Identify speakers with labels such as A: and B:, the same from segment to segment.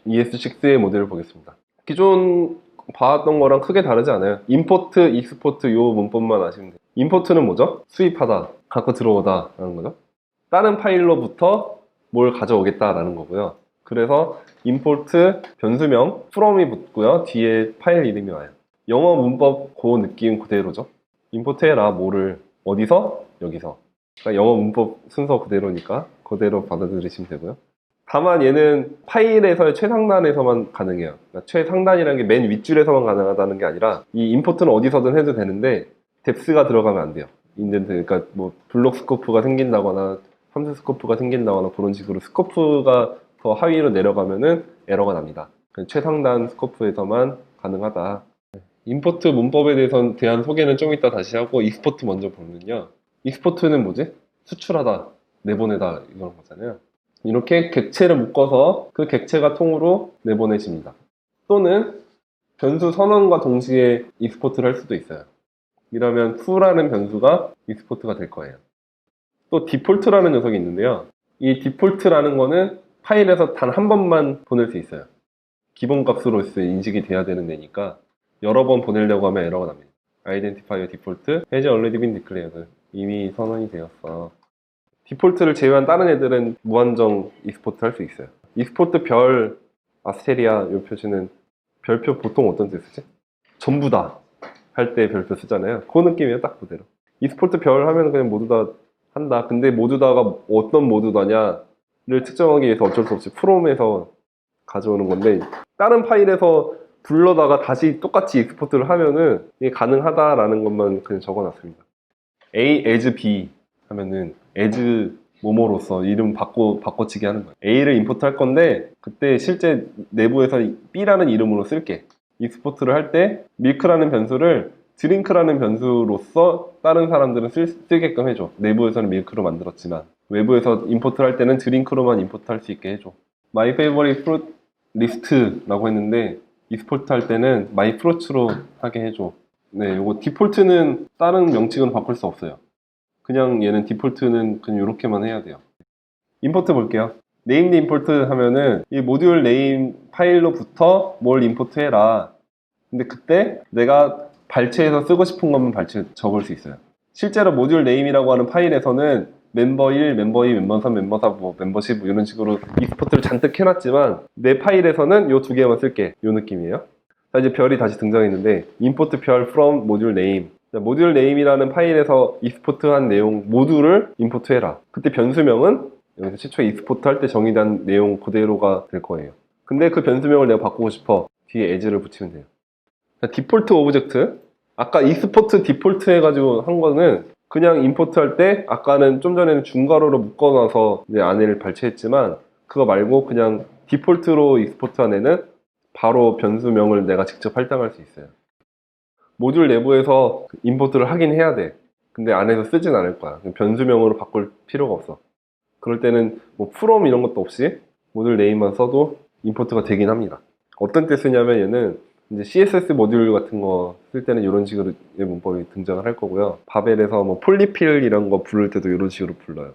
A: ES6의 모델을 보겠습니다. 기존 봐왔던 거랑 크게 다르지 않아요. 임포트, 익스포트 요 문법만 아시면 돼요. 임포트는 뭐죠? 수입하다, 갖고 들어오다 라는 거죠. 다른 파일로부터 뭘 가져오겠다라는 거고요. 그래서 임포트 변수명 from이 붙고요. 뒤에 파일 이름이 와요. 영어 문법 그 느낌 그대로죠. 임포트해라 뭐를 어디서? 여기서. 그러니까 영어 문법 순서 그대로니까 그대로 받아들이시면 되고요. 다만 얘는 파일에서의 최상단에서만 가능해요. 그러니까 최상단이라는 게 맨 윗줄에서만 가능하다는 게 아니라 이 임포트는 어디서든 해도 되는데 뎁스가 들어가면 안 돼요. 인덴트, 그러니까 뭐 블록 스코프가 생긴다거나 함수 스코프가 생긴다거나 그런 식으로 스코프가 더 하위로 내려가면은 에러가 납니다. 최상단 스코프에서만 가능하다. 임포트 문법에 대한 소개는 좀 이따 다시 하고 익스포트 먼저 보면요. 익스포트는 뭐지? 수출하다, 내보내다 이런 거잖아요. 이렇게 객체를 묶어서 그 객체가 통으로 내보내십니다. 또는 변수 선언과 동시에 익스포트를 할 수도 있어요. 이러면 to라는 변수가 익스포트가 될 거예요. 또 디폴트라는 녀석이 있는데요. 이 디폴트라는 거는 파일에서 단 한 번만 보낼 수 있어요. 기본값으로서 인식이 돼야 되는 애니까 여러 번 보내려고 하면 에러가 납니다. identifier default has already been declared. 이미 선언이 되었어. 디폴트를 제외한 다른 애들은 무한정 익스포트 할 수 있어요. 익스포트 별, 아스테리아 이 표시는 별표 보통 어떤 데 쓰지? 전부 다 할 때 별표 쓰잖아요. 그 느낌이에요, 딱 그대로. 익스포트 별 하면 그냥 모두 다 한다. 근데 모두 다가 어떤 모두 다냐를 특정하기 위해서 어쩔 수 없이 from에서 가져오는 건데 다른 파일에서 불러다가 다시 똑같이 익스포트를 하면은 이게 가능하다라는 것만 그냥 적어놨습니다. A as B 하면은 as 뭐뭐로서 이름 바꿔치기 하는 거예요. A를 임포트 할 건데 그때 실제 내부에서 B라는 이름으로 쓸게. 익스포트를 할 때 milk라는 변수를 드링크라는 변수로서 다른 사람들은 쓰게끔 해줘. 내부에서는 milk로 만들었지만 외부에서 임포트를 할 때는 드링크로만 임포트 할 수 있게 해줘. My favorite fruit list라고 했는데 익스포트 할 때는 my fruits로 하게 해줘. 네, 요거 디폴트는 다른 명칭으로 바꿀 수 없어요. 그냥 얘는 디폴트는 그냥 이렇게만 해야 돼요. 임포트 볼게요. 네임드 임포트 하면은 이 모듈 네임 파일로부터 뭘 임포트 해라. 근데 그때 내가 발췌해서 쓰고 싶은 것만 적을 수 있어요. 실제로 모듈 네임이라고 하는 파일에서는 멤버 1, 멤버 2, 멤버 3, 멤버 4, 뭐 멤버 10 이런 식으로 익스포트를 잔뜩 해놨지만 내 파일에서는 요 두 개만 쓸게. 요 느낌이에요. 자, 이제 별이 다시 등장했는데 import 별 from module name. 모듈 네임이라는 파일에서 익스포트한 내용 모두를 임포트해라. 그때 변수명은 여기서 최초에 익스포트 할 때 정의된 내용 그대로가 될 거예요. 근데 그 변수명을 내가 바꾸고 싶어. 뒤에 as를 붙이면 돼요. 디폴트 오브젝트. 아까 익스포트 디폴트 해가지고 한 거는 그냥 임포트 할 때 아까는 좀 전에는 중괄호로 묶어놔서 이제 안에를 발췌했지만 그거 말고 그냥 디폴트로 익스포트한 애는 바로 변수명을 내가 직접 할당할 수 있어요. 모듈 내부에서 임포트를 하긴 해야 돼. 근데 안에서 쓰진 않을 거야. 변수명으로 바꿀 필요가 없어. 그럴 때는 뭐 from 이런 것도 없이 모듈 네임만 써도 임포트가 되긴 합니다. 어떤 때 쓰냐면 얘는 이제 CSS 모듈 같은 거 쓸 때는 이런 식으로 문법이 등장을 할 거고요. 바벨에서 뭐 폴리필 이런 거 부를 때도 이런 식으로 불러요.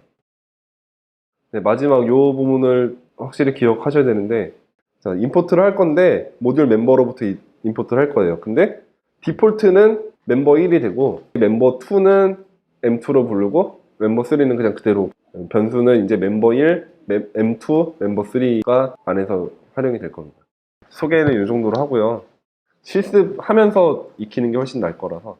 A: 네, 마지막 요 부분을 확실히 기억하셔야 되는데, 자, 임포트를 할 건데 모듈 멤버로부터 임포트를 할 거예요. 근데 디폴트는 멤버 1이 되고 멤버 2는 M2로 부르고 멤버 3는 그냥 그대로, 변수는 이제 멤버 1, M2, 멤버 3가 안에서 활용이 될 겁니다. 소개는 이 정도로 하고요. 실습하면서 익히는 게 훨씬 나을 거라서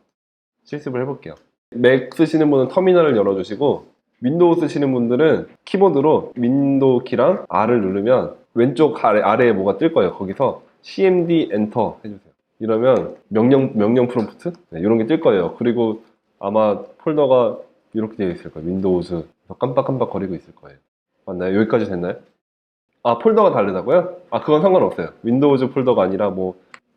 A: 실습을 해볼게요. 맥 쓰시는 분은 터미널을 열어주시고 윈도우 쓰시는 분들은 키보드로 윈도우 키랑 R을 누르면 왼쪽 아래에 뭐가 뜰 거예요. 거기서 CMD 엔터 해주세요. 이러면 명령 프롬프트? 네, 이런 게 뜰 거예요. 그리고 아마 폴더가 이렇게 되어 있을 거예요. 윈도우즈 깜빡깜빡 거리고 있을 거예요. 맞나요? 여기까지 됐나요? 아, 폴더가 다르다고요? 아, 그건 상관없어요. 윈도우즈 폴더가 아니라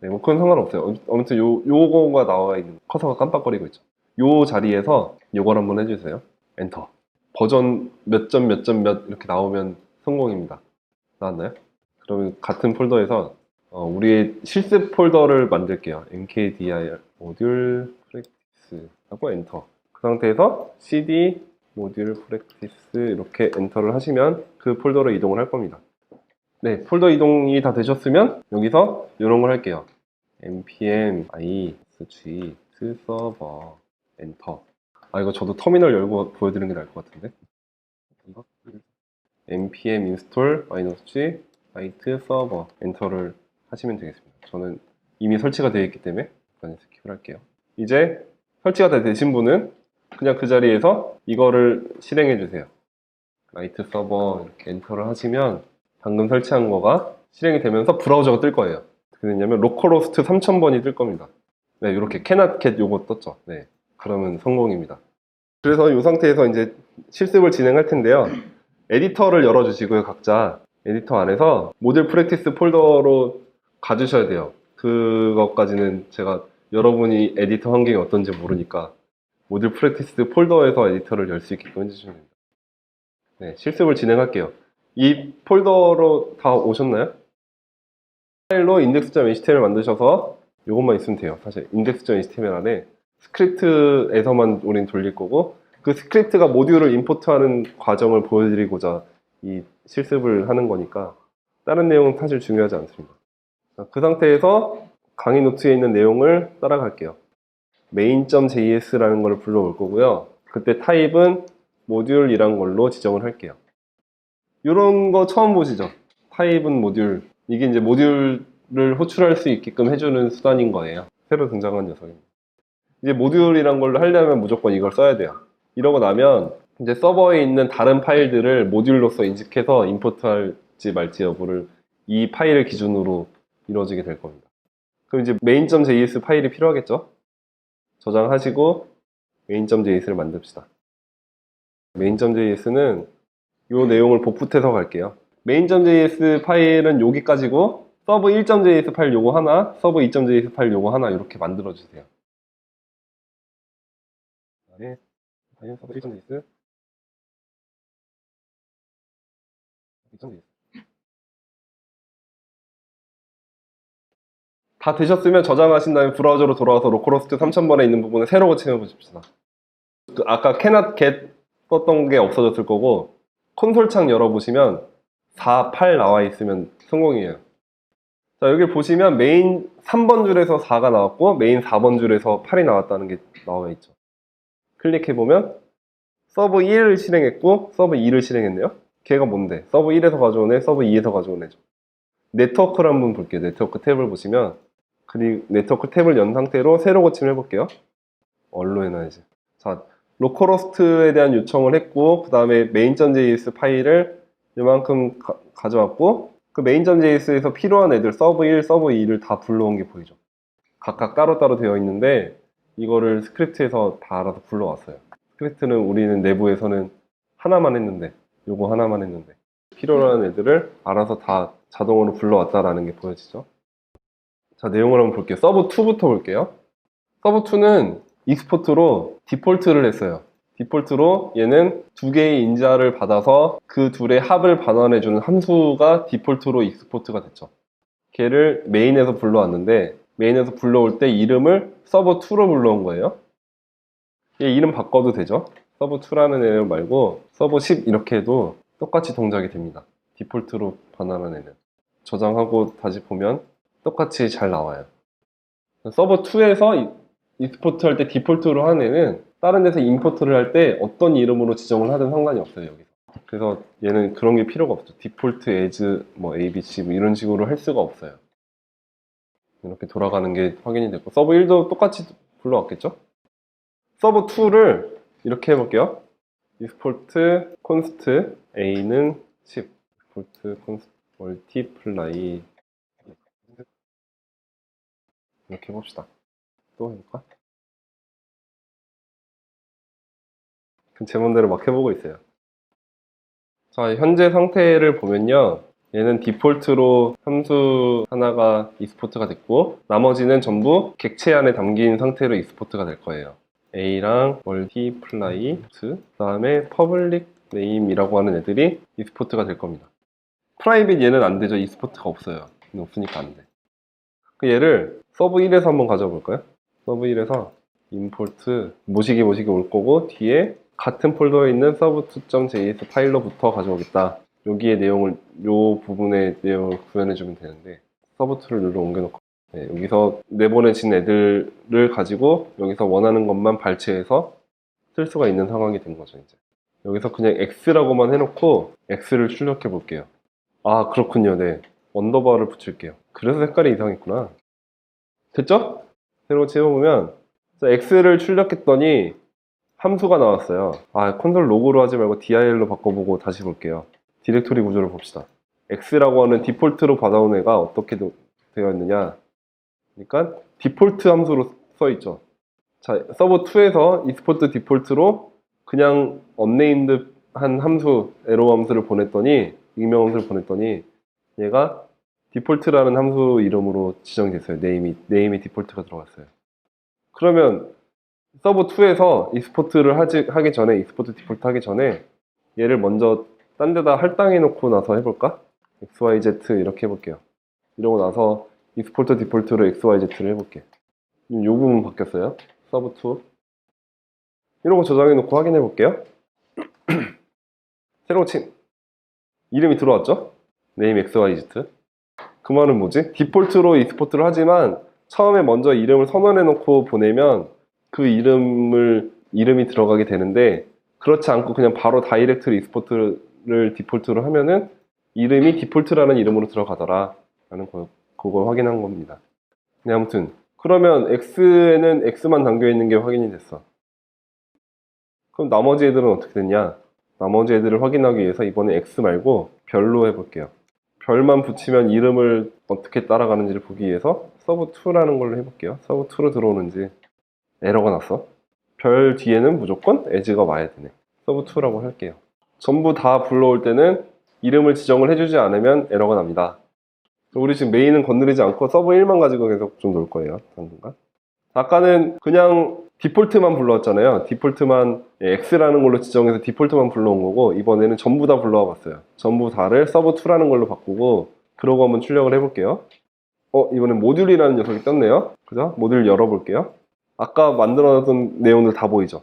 A: 네, 뭐 그건 상관없어요. 아무튼 요거가 나와 있는 커서가 깜빡거리고 있죠. 요 자리에서 요걸 한번 해주세요. 엔터. 버전 몇 점 몇 점 몇 이렇게 나오면 성공입니다. 나왔나요? 그러면 같은 폴더에서 우리의 실습 폴더를 만들게요. mkdir 모듈 프랙티스 하고 엔터. 그 상태에서 cd 모듈 프랙티스 이렇게 엔터를 하시면 그 폴더로 이동을 할 겁니다. 네, 폴더 이동이 다 되셨으면 여기서 이런 걸 할게요. npm i g 서버 엔터. 아, 이거 저도 터미널 열고 보여드리는 게 나을 것 같은데. 이거? npm install -g site 서버 엔터를 하시면 되겠습니다. 저는 이미 설치가 되어 있기 때문에 스킵을 할게요. 이제 설치가 다 되신 분은 그냥 그 자리에서 이거를 실행해 주세요. 라이트 서버 이렇게 엔터를 하시면 방금 설치한 거가 실행이 되면서 브라우저가 뜰 거예요. 어떻게 됐냐면 로컬호스트 3000번이 뜰 겁니다. 네, 이렇게 cannot get 요거 떴죠. 네, 그러면 성공입니다. 그래서 이 상태에서 이제 실습을 진행할 텐데요. 에디터를 열어주시고요, 각자. 에디터 안에서 모듈 프랙티스 폴더로 가주셔야 돼요. 그것까지는 제가 여러분이 에디터 환경이 어떤지 모르니까 모듈 프랙티스 폴더에서 에디터를 열 수 있게끔 해주시면 됩니다. 네, 실습을 진행할게요. 이 폴더로 다 오셨나요? 파일로 index.html 만드셔서 이것만 있으면 돼요. 사실 index.html 안에 스크립트에서만 우린 돌릴 거고 그 스크립트가 모듈을 임포트하는 과정을 보여드리고자 이 실습을 하는 거니까 다른 내용은 사실 중요하지 않습니다. 그 상태에서 강의 노트에 있는 내용을 따라갈게요. main.js라는 걸 불러올 거고요. 그때 타입은 모듈이란 걸로 지정을 할게요. 이런 거 처음 보시죠? 타입은 모듈. 이게 이제 모듈을 호출할 수 있게끔 해주는 수단인 거예요. 새로 등장한 녀석입니다. 이제 모듈이란 걸로 하려면 무조건 이걸 써야 돼요. 이러고 나면 이제 서버에 있는 다른 파일들을 모듈로서 인식해서 임포트할지 말지 여부를 이 파일을 기준으로 이루어지게 될 겁니다. 그럼 이제 main.js 파일이 필요하겠죠? 저장하시고 main.js를 만듭시다. main.js는 이 내용을 복붙해서 갈게요. main.js 파일은 여기까지고 서브 1.js 파일 요거 하나, 서브 2.js 파일 요거 하나 이렇게 만들어 주세요. 그다음에 서브 1.js, 2.js. 다 되셨으면 저장하신 다음에 브라우저로 돌아와서 로컬호스트 3000번에 있는 부분을 새로 고침해 보십시다. 아까 cannot get 썼던 게 없어졌을 거고 콘솔 창 열어보시면 4, 8 나와 있으면 성공이에요. 자, 여기 보시면 메인 3번 줄에서 4가 나왔고 메인 4번 줄에서 8이 나왔다는 게 나와 있죠. 클릭해보면 서브 1을 실행했고 서브 2를 실행했네요. 걔가 뭔데? 서브 1에서 가져온 애, 서브 2에서 가져온 애죠. 네트워크를 한번 볼게요. 네트워크 탭을 보시면 그리고 네트워크 탭을 연 상태로 새로 고침을 해볼게요. 얼로 해놔야지. 자, 로컬호스트에 대한 요청을 했고 그 다음에 main.js 파일을 이만큼 가져왔고 그 main.js에서 필요한 애들 서브 1, 서브 2를 다 불러온 게 보이죠. 각각 따로따로 되어 있는데 이거를 스크립트에서 다 알아서 불러왔어요. 스크립트는 우리는 내부에서는 하나만 했는데 요거 하나만 했는데 필요한 애들을 알아서 다 자동으로 불러왔다라는 게 보여지죠. 자, 내용을 한번 볼게요. 서브 2부터 볼게요. 서브 2는 익스포트로 디폴트를 했어요. 디폴트로 얘는 두 개의 인자를 받아서 그 둘의 합을 반환해주는 함수가 디폴트로 익스포트가 됐죠. 걔를 메인에서 불러왔는데 메인에서 불러올 때 이름을 서버2로 불러온 거예요. 얘 이름 바꿔도 되죠. 서버2라는 애 말고 서버10 이렇게 해도 똑같이 동작이 됩니다. 디폴트로 반환한 애는. 저장하고 다시 보면 똑같이 잘 나와요. 서버2에서 익스포트 할 때 디폴트로 한 애는 다른 데서 임포트를 할 때 어떤 이름으로 지정을 하든 상관이 없어요, 여기서. 그래서 얘는 그런 게 필요가 없죠. 디폴트 as 뭐 abc 뭐 이런 식으로 할 수가 없어요. 이렇게 돌아가는 게 확인이 됐고 서브 1도 똑같이 불러왔겠죠? 서브 2를 이렇게 해볼게요. export const a는 10 export const multiply 이렇게 해봅시다. 또 해볼까? 제 맘대로 막 해보고 있어요. 자, 현재 상태를 보면요. 얘는 디폴트로 함수 하나가 익스포트가 됐고 나머지는 전부 객체 안에 담긴 상태로 익스포트가 될 거예요. A랑 multiply 그 다음에 public name이라고 하는 애들이 익스포트가 될 겁니다. private 얘는 안 되죠. 익스포트가 없어요. 없으니까 안 돼. 얘를 서브 1에서 한번 가져와 볼까요? 서브 1에서 import 모시기 올 거고 뒤에 같은 폴더에 있는 serve2.js 파일로부터 가져오겠다. 여기에 내용을, 요 부분의 내용을 구현해주면 되는데, 서브2를 눌러 옮겨놓고, 네, 여기서 내보내진 애들을 가지고 여기서 원하는 것만 발췌해서 쓸 수가 있는 상황이 된 거죠, 이제. 여기서 그냥 X라고만 해놓고 X를 출력해 볼게요. 아, 그렇군요. 네. 언더바를 붙일게요. 그래서 색깔이 이상했구나. 됐죠? 새로 채워보면 X를 출력했더니 함수가 나왔어요. 아, 콘솔 로그로 하지 말고 dir로 바꿔보고 다시 볼게요. 디렉토리 구조를 봅시다. X라고 하는 디폴트로 받아온 애가 어떻게 되어 있느냐. 그러니까 디폴트 함수로 써있죠. 자, 서버2에서 export 디폴트로 그냥 unnamed 한 함수, 에러 함수를 보냈더니, 익명 함수를 보냈더니 얘가 디폴트라는 함수 이름으로 지정이 됐어요. 네임이 디폴트가 들어갔어요. 그러면 서버2에서 익스포트를 하기 전에, 익스포트 디폴트 하기 전에 얘를 먼저 딴 데다 할당해 놓고 나서 해볼까? XYZ 이렇게 해볼게요. 이러고 나서 익스포트 디폴트로 XYZ를 해볼게. 요 부분 바뀌었어요. 서브2 이러고 저장해 놓고 확인해 볼게요. 새로 친 이름이 들어왔죠? name XYZ. 그 말은 뭐지? 디폴트로 익스포트를 하지만 처음에 먼저 이름을 선언해 놓고 보내면 그 이름이 들어가게 되는데, 그렇지 않고 그냥 바로 다이렉트로 익스포트를 디폴트로 하면은 이름이 디폴트라는 이름으로 들어가더라 라는 그걸 확인한 겁니다. 네, 아무튼 그러면 X에는 X만 담겨 있는 게 확인이 됐어. 그럼 나머지 애들은 어떻게 됐냐? 나머지 애들을 확인하기 위해서 이번에 X 말고 별로 해볼게요. 별만 붙이면 이름을 어떻게 따라가는지를 보기 위해서 서브2라는 걸로 해볼게요. 서브2로 들어오는지. 에러가 났어. 별 뒤에는 무조건 as가 와야 되네. 서브2라고 할게요. 전부 다 불러올 때는 이름을 지정을 해주지 않으면 에러가 납니다. 우리 지금 메인은 건드리지 않고 서브1만 가지고 계속 좀 놀 거예요. 당분간. 아까는 그냥 디폴트만 불러왔잖아요. 디폴트만 X라는 걸로 지정해서 디폴트만 불러온 거고, 이번에는 전부 다 불러와 봤어요. 전부 다를 서브2라는 걸로 바꾸고, 그러고 한번 출력을 해볼게요. 이번엔 모듈이라는 녀석이 떴네요. 그죠? 모듈 열어볼게요. 아까 만들어놨던 내용들 다 보이죠?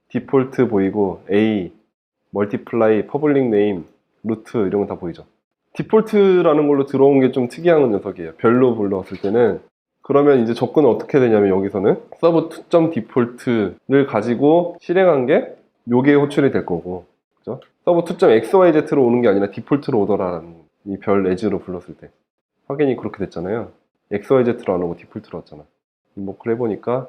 A: 디폴트 보이고, A, 멀티플라이, 퍼블릭 네임, 루트 이런 거 다 보이죠? 디폴트라는 걸로 들어온 게 좀 특이한 녀석이에요. 별로 불러왔을 때는. 그러면 이제 접근은 어떻게 되냐면, 여기서는 서브2.디폴트를 가지고 실행한 게 요게 호출이 될 거고, 그죠? 서브2.xyz로 오는 게 아니라 디폴트로 오더라라는, 이 별 에즈로 불렀을 때 확인이 그렇게 됐잖아요. xyz로 안 오고 디폴트로 왔잖아. 인보크를 해보니까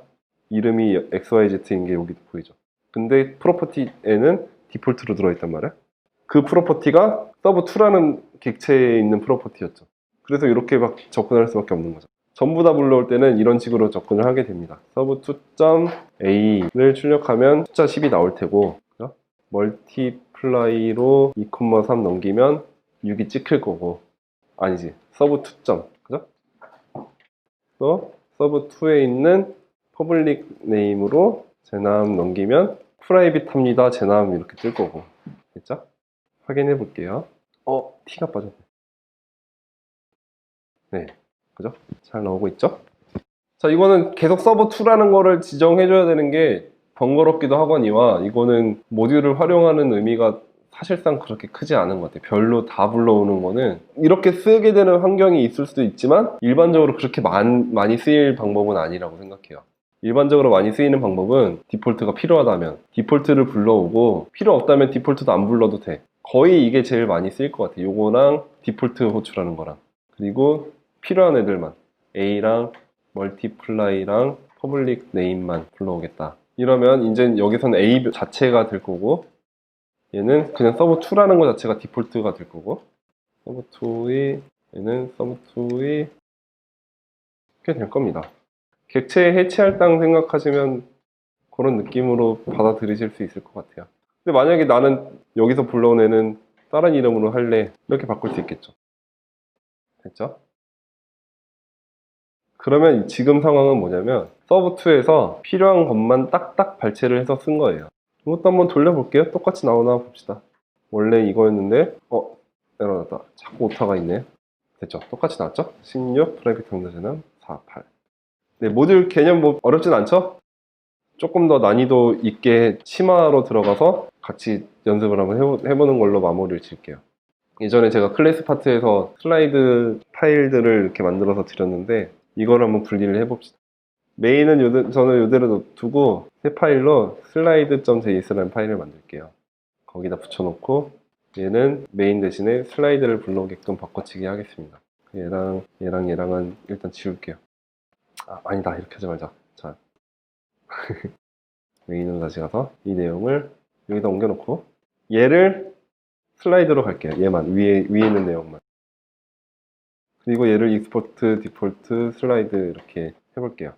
A: 이름이 xyz인 게 여기 보이죠. 근데 프로퍼티에는 디폴트로 들어있단 말이야. 그 프로퍼티가 서브2라는 객체에 있는 프로퍼티였죠. 그래서 이렇게 막 접근할 수밖에 없는 거죠. 전부 다 불러올 때는 이런 식으로 접근을 하게 됩니다. 서브2.a를 출력하면 숫자 10이 나올 테고, 그죠? 멀티플라이로 2,3 넘기면 6이 찍힐 거고, 아니지, 서브2. 그죠? 또 서브2에 있는 퍼블릭 네임으로 제남 넘기면 프라이빗합니다. 제남 이렇게 뜰 거고. 됐죠? 확인해 볼게요. T가 빠졌네. 네. 그죠? 잘 나오고 있죠? 자, 이거는 계속 서브2라는 거를 지정해줘야 되는 게 번거롭기도 하거니와, 이거는 모듈을 활용하는 의미가 사실상 그렇게 크지 않은 것 같아요. 별로 다 불러오는 거는 이렇게 쓰게 되는 환경이 있을 수도 있지만, 일반적으로 그렇게 많이 쓰일 방법은 아니라고 생각해요. 일반적으로 많이 쓰이는 방법은 디폴트가 필요하다면 디폴트를 불러오고, 필요 없다면 디폴트도 안 불러도 돼. 거의 이게 제일 많이 쓰일 것 같아요. 요거랑 디폴트 호출하는 거랑. 그리고 필요한 애들만, A랑 멀티플라이랑 퍼블릭 네임만 불러오겠다. 이러면 이제 여기서는 A 자체가 될 거고, 얘는 그냥 서브2라는 것 자체가 디폴트가 될 거고, 얘는 서브2이 이렇게 될 겁니다. 객체 해체할당 생각하시면 그런 느낌으로 받아들이실 수 있을 것 같아요. 근데 만약에 나는 여기서 불러온 애는 다른 이름으로 할래, 이렇게 바꿀 수 있겠죠. 됐죠? 그러면 지금 상황은 뭐냐면, 서브2에서 필요한 것만 딱딱 발췌를 해서 쓴 거예요. 이것도 한번 돌려볼게요. 똑같이 나오나 봅시다. 원래 이거였는데 에러 났다. 자꾸 오타가 있네. 됐죠? 똑같이 나왔죠? 16 프라이빗 당사자는 4, 8. 네, 모듈 개념 뭐 어렵진 않죠? 조금 더 난이도 있게 심화로 들어가서 같이 연습을 한번 해보는 걸로 마무리를 질게요. 예전에 제가 클래스 파트에서 슬라이드 파일들을 이렇게 만들어서 드렸는데 이걸 한번 분리를 해봅시다. 메인은 저는 이대로 두고 새 파일로 slide.js라는 파일을 만들게요. 거기다 붙여놓고 얘는 메인 대신에 슬라이드를 불러오게끔 바꿔치기 하겠습니다. 얘랑은 일단 지울게요. 아니다, 이렇게 하지 말자. 자, 메인으로 다시 가서 이 내용을 여기다 옮겨놓고 얘를 슬라이드로 갈게요. 얘만, 위에 있는 내용만. 그리고 얘를 익스포트, 디폴트, 슬라이드 이렇게 해볼게요.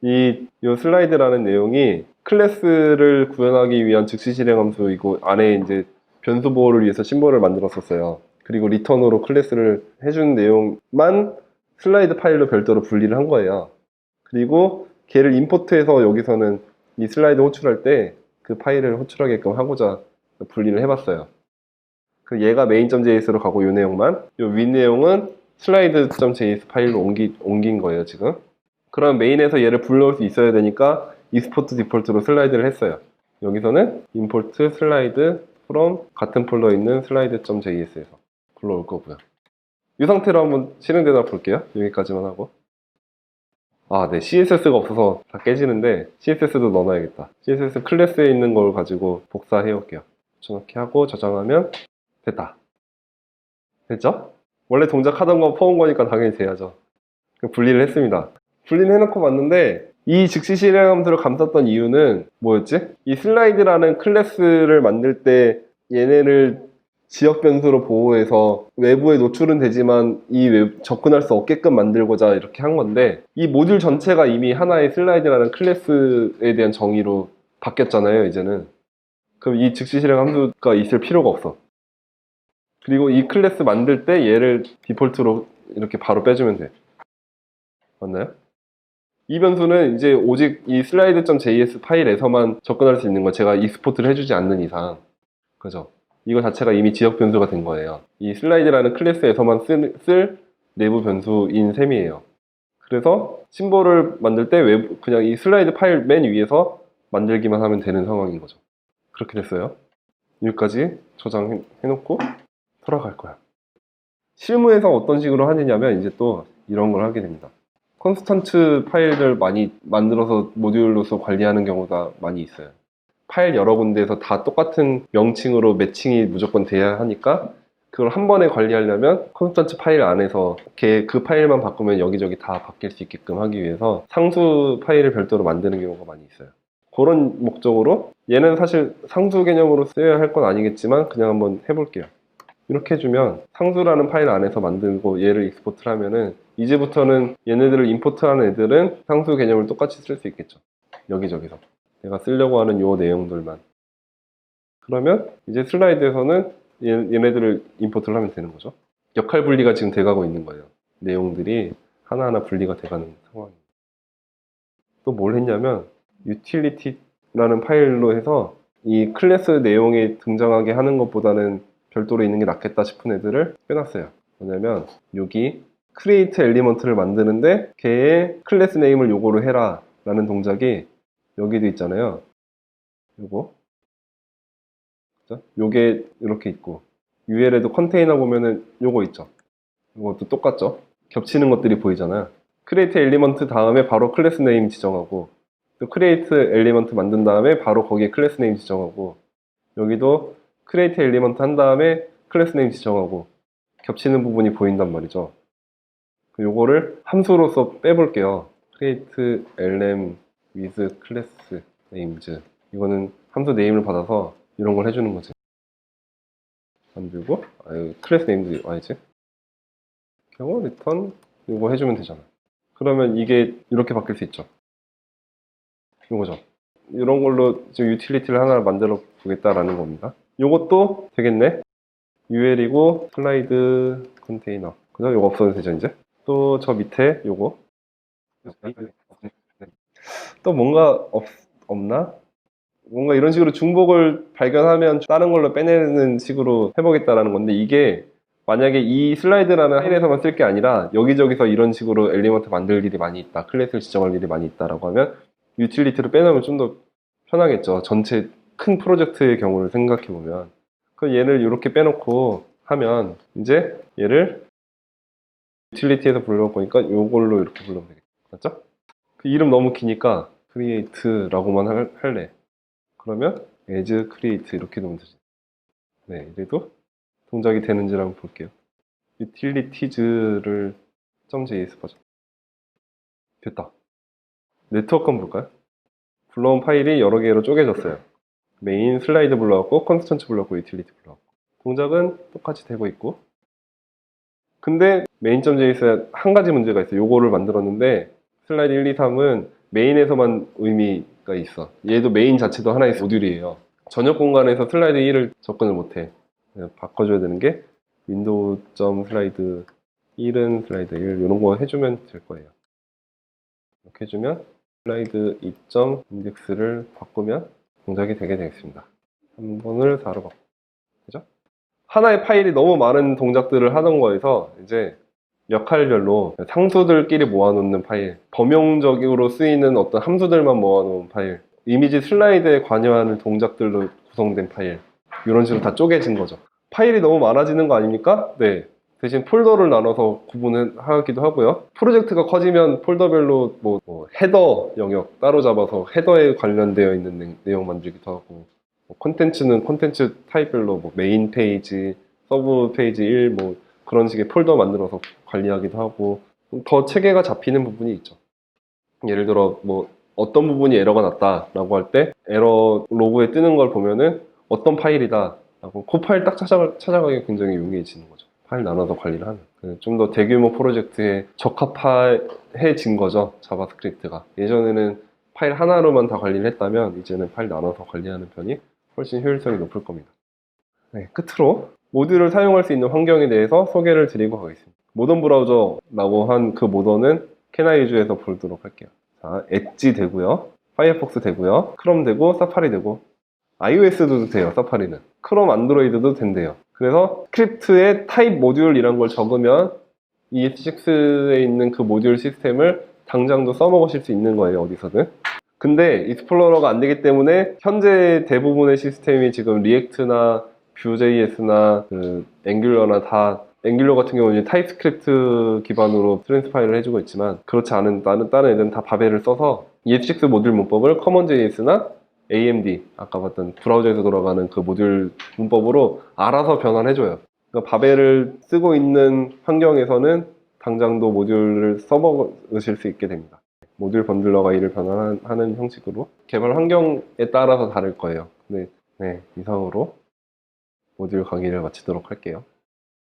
A: 이 슬라이드라는 내용이 클래스를 구현하기 위한 즉시 실행 함수이고 안에 이제 변수 보호를 위해서 심볼을 만들었었어요. 그리고 리턴으로 클래스를 해준 내용만 슬라이드 파일로 별도로 분리를 한 거예요. 그리고 걔를 임포트해서 여기서는 이 슬라이드 호출할 때 그 파일을 호출하게끔 하고자 분리를 해봤어요. 얘가 main.js로 가고 이 내용만, 이 윗 내용은 slide.js 파일로 옮긴 거예요, 지금. 그럼 메인에서 얘를 불러올 수 있어야 되니까 export 디폴트로 슬라이드를 했어요. 여기서는 import slide from 같은 폴더에 있는 slide.js에서 불러올 거고요. 이 상태로 한번 실행되나 볼게요. 여기까지만 하고. 네, CSS가 없어서 다 깨지는데 CSS도 넣어놔야겠다. CSS 클래스에 있는 걸 가지고 복사해 올게요. 저렇게 하고 저장하면 됐다. 됐죠? 원래 동작하던 거 퍼온 거니까 당연히 돼야죠. 분리를 했습니다. 분리는 해놓고 봤는데 이 즉시 실행 함수를 감쌌던 이유는 뭐였지? 이 슬라이드라는 클래스를 만들 때 얘네를 지역 변수로 보호해서 외부에 노출은 되지만 접근할 수 없게끔 만들고자 이렇게 한 건데 이 모듈 전체가 이미 하나의 슬라이드라는 클래스에 대한 정의로 바뀌었잖아요, 이제는. 그럼 이 즉시 실행 함수가 있을 필요가 없어. 그리고 이 클래스 만들 때 얘를 디폴트로 이렇게 바로 빼주면 돼. 맞나요? 이 변수는 이제 오직 이 slide.js 파일에서만 접근할 수 있는 거, 제가 익스포트를 해주지 않는 이상. 그죠? 이거 자체가 이미 지역 변수가 된 거예요. 이 슬라이드라는 클래스에서만 쓸 내부 변수인 셈이에요. 그래서 심볼을 만들 때 그냥 이 슬라이드 파일 맨 위에서 만들기만 하면 되는 상황인 거죠. 그렇게 됐어요. 여기까지 저장해놓고 돌아갈 거야. 실무에서 어떤 식으로 하느냐면 이제 또 이런 걸 하게 됩니다. 컨스턴트 파일들 많이 만들어서 모듈로서 관리하는 경우가 많이 있어요. 파일 여러 군데에서 다 똑같은 명칭으로 매칭이 무조건 돼야 하니까 그걸 한 번에 관리하려면 컨스턴트 파일 안에서 그 파일만 바꾸면 여기저기 다 바뀔 수 있게끔 하기 위해서 상수 파일을 별도로 만드는 경우가 많이 있어요. 그런 목적으로 얘는 사실 상수 개념으로 쓰여야 할 건 아니겠지만 그냥 한번 해볼게요. 이렇게 해주면 상수라는 파일 안에서 만들고 얘를 익스포트를 하면은 이제부터는 얘네들을 임포트하는 애들은 상수 개념을 똑같이 쓸 수 있겠죠. 여기저기서 내가 쓰려고 하는 요 내용들만. 그러면 이제 슬라이드에서는 얘네들을 임포트를 하면 되는 거죠. 역할 분리가 지금 돼가고 있는 거예요. 내용들이 하나하나 분리가 돼가는 상황입니다. 또 뭘 했냐면 utility라는 파일로 해서 이 클래스 내용이 등장하게 하는 것보다는 별도로 있는 게 낫겠다 싶은 애들을 빼놨어요. 뭐냐면 여기 create element를 만드는데 걔의 클래스 네임을 요거로 해라 라는 동작이 여기도 있잖아요. 요거. 그죠? 요게 이렇게 있고 UL에도 컨테이너 보면은 요거 있죠. 요것도 똑같죠. 겹치는 것들이 보이잖아요. create element 다음에 바로 클래스 네임 지정하고 또 create element 만든 다음에 바로 거기에 클래스 네임 지정하고 여기도 create element 한 다음에 클래스 네임 지정하고 겹치는 부분이 보인단 말이죠. 요거를 함수로서 빼볼게요. create lm with class names. 이거는 함수 네임을 받아서 이런 걸 해주는 거지. 만들고 클래스 네임도 와야지. 경우 return 이거 해주면 되잖아. 그러면 이게 이렇게 바뀔 수 있죠. 이거죠. 이런 걸로 지금 유틸리티를 하나 만들어 보겠다라는 겁니다. 이것도 되겠네. UL이고 슬라이드 컨테이너. 그죠? 이거 없어도 되죠, 이제. 또 저 밑에 요거. 또 뭔가 없나? 뭔가 이런 식으로 중복을 발견하면 다른 걸로 빼내는 식으로 해보겠다라는 건데 이게 만약에 이 슬라이드라는 파일에서만 쓸 게 아니라 여기저기서 이런 식으로 엘리먼트 만들 일이 많이 있다, 클래스를 지정할 일이 많이 있다라고 하면 유틸리티를 빼놓으면 좀 더 편하겠죠. 전체 큰 프로젝트의 경우를 생각해 보면. 그럼 얘를 이렇게 빼놓고 하면 이제 얘를 유틸리티에서 불러올 거니까 이걸로 이렇게 불러면 되겠다. 맞죠? 그 이름 너무 기니까 create라고만 할래. 그러면 as create 이렇게 넣으면 되지. 네, 이래도 동작이 되는지 한번 볼게요. utilities를 .js 버전. 됐다. 네트워크 한번 볼까요? 불러온 파일이 여러 개로 쪼개졌어요. 메인 슬라이드 불러왔고, 컨스턴트 불러왔고, 유틸리티 불러왔고. 동작은 똑같이 되고 있고. 근데 main.js에 한 가지 문제가 있어요. 요거를 만들었는데 슬라이드 1, 2, 3은 메인에서만 의미가 있어. 얘도 메인 자체도 하나의 모듈이에요. 전역 공간에서 슬라이드 1을 접근을 못해. 바꿔줘야 되는 게 윈도우.슬라이드 1은 슬라이드 1 이런 거 해주면 될 거예요. 이렇게 해주면 슬라이드 2.index를 바꾸면 동작이 되게 되겠습니다. 3번을 4로 바꿔. 그죠? 하나의 파일이 너무 많은 동작들을 하는 거에서 이제 역할별로 상수들끼리 모아놓는 파일, 범용적으로 쓰이는 어떤 함수들만 모아놓은 파일, 이미지 슬라이드에 관여하는 동작들로 구성된 파일, 이런 식으로 다 쪼개진 거죠. 파일이 너무 많아지는 거 아닙니까? 네. 대신 폴더를 나눠서 구분하기도 하고요. 프로젝트가 커지면 폴더별로 뭐 헤더 영역 따로 잡아서 헤더에 관련되어 있는 내용 만들기도 하고, 콘텐츠는 콘텐츠 타입별로 뭐 메인 페이지, 서브 페이지 1, 뭐 그런 식의 폴더 만들어서 관리하기도 하고, 더 체계가 잡히는 부분이 있죠. 예를 들어 뭐 어떤 부분이 에러가 났다라고 할 때 에러 로그에 뜨는 걸 보면은 어떤 파일이다 라고 그 파일 딱 찾아가기 굉장히 용이해지는 거죠. 파일 나눠서 관리를 하는. 좀 더 대규모 프로젝트에 적합해진 거죠. 자바스크립트가. 예전에는 파일 하나로만 다 관리를 했다면 이제는 파일 나눠서 관리하는 편이 훨씬 효율성이 높을 겁니다. 네, 끝으로 모듈을 사용할 수 있는 환경에 대해서 소개를 드리고 가겠습니다. 모던 브라우저라고 한 그 모던은 캐나이주에서 보도록 할게요. 자, 엣지 되고요, 파이어폭스 되고요, 크롬 되고, 사파리 되고, iOS도 돼요. 사파리는 크롬 안드로이드도 된대요. 그래서 스크립트의 타입 모듈이란 걸 적으면 ES6에 있는 그 모듈 시스템을 당장도 써먹으실 수 있는 거예요. 어디서든. 근데 익스플로러가 안 되기 때문에 현재 대부분의 시스템이 지금 리액트나 Vue.js나 앵귤러나 다 앵귤러 같은 경우는 타입스크립트 기반으로 트랜스파일을 해주고 있지만 그렇지 않은 다른 애들은 다 바벨을 써서 ES6 모듈 문법을 커먼JS나 AMD 아까 봤던 브라우저에서 돌아가는 그 모듈 문법으로 알아서 변환해줘요. 그러니까 바벨을 쓰고 있는 환경에서는 당장도 모듈을 써먹으실 수 있게 됩니다. 모듈 번들러가 이를 변환하는 형식으로 개발 환경에 따라서 다를 거예요. 네, 이상으로 모듈 강의를 마치도록 할게요.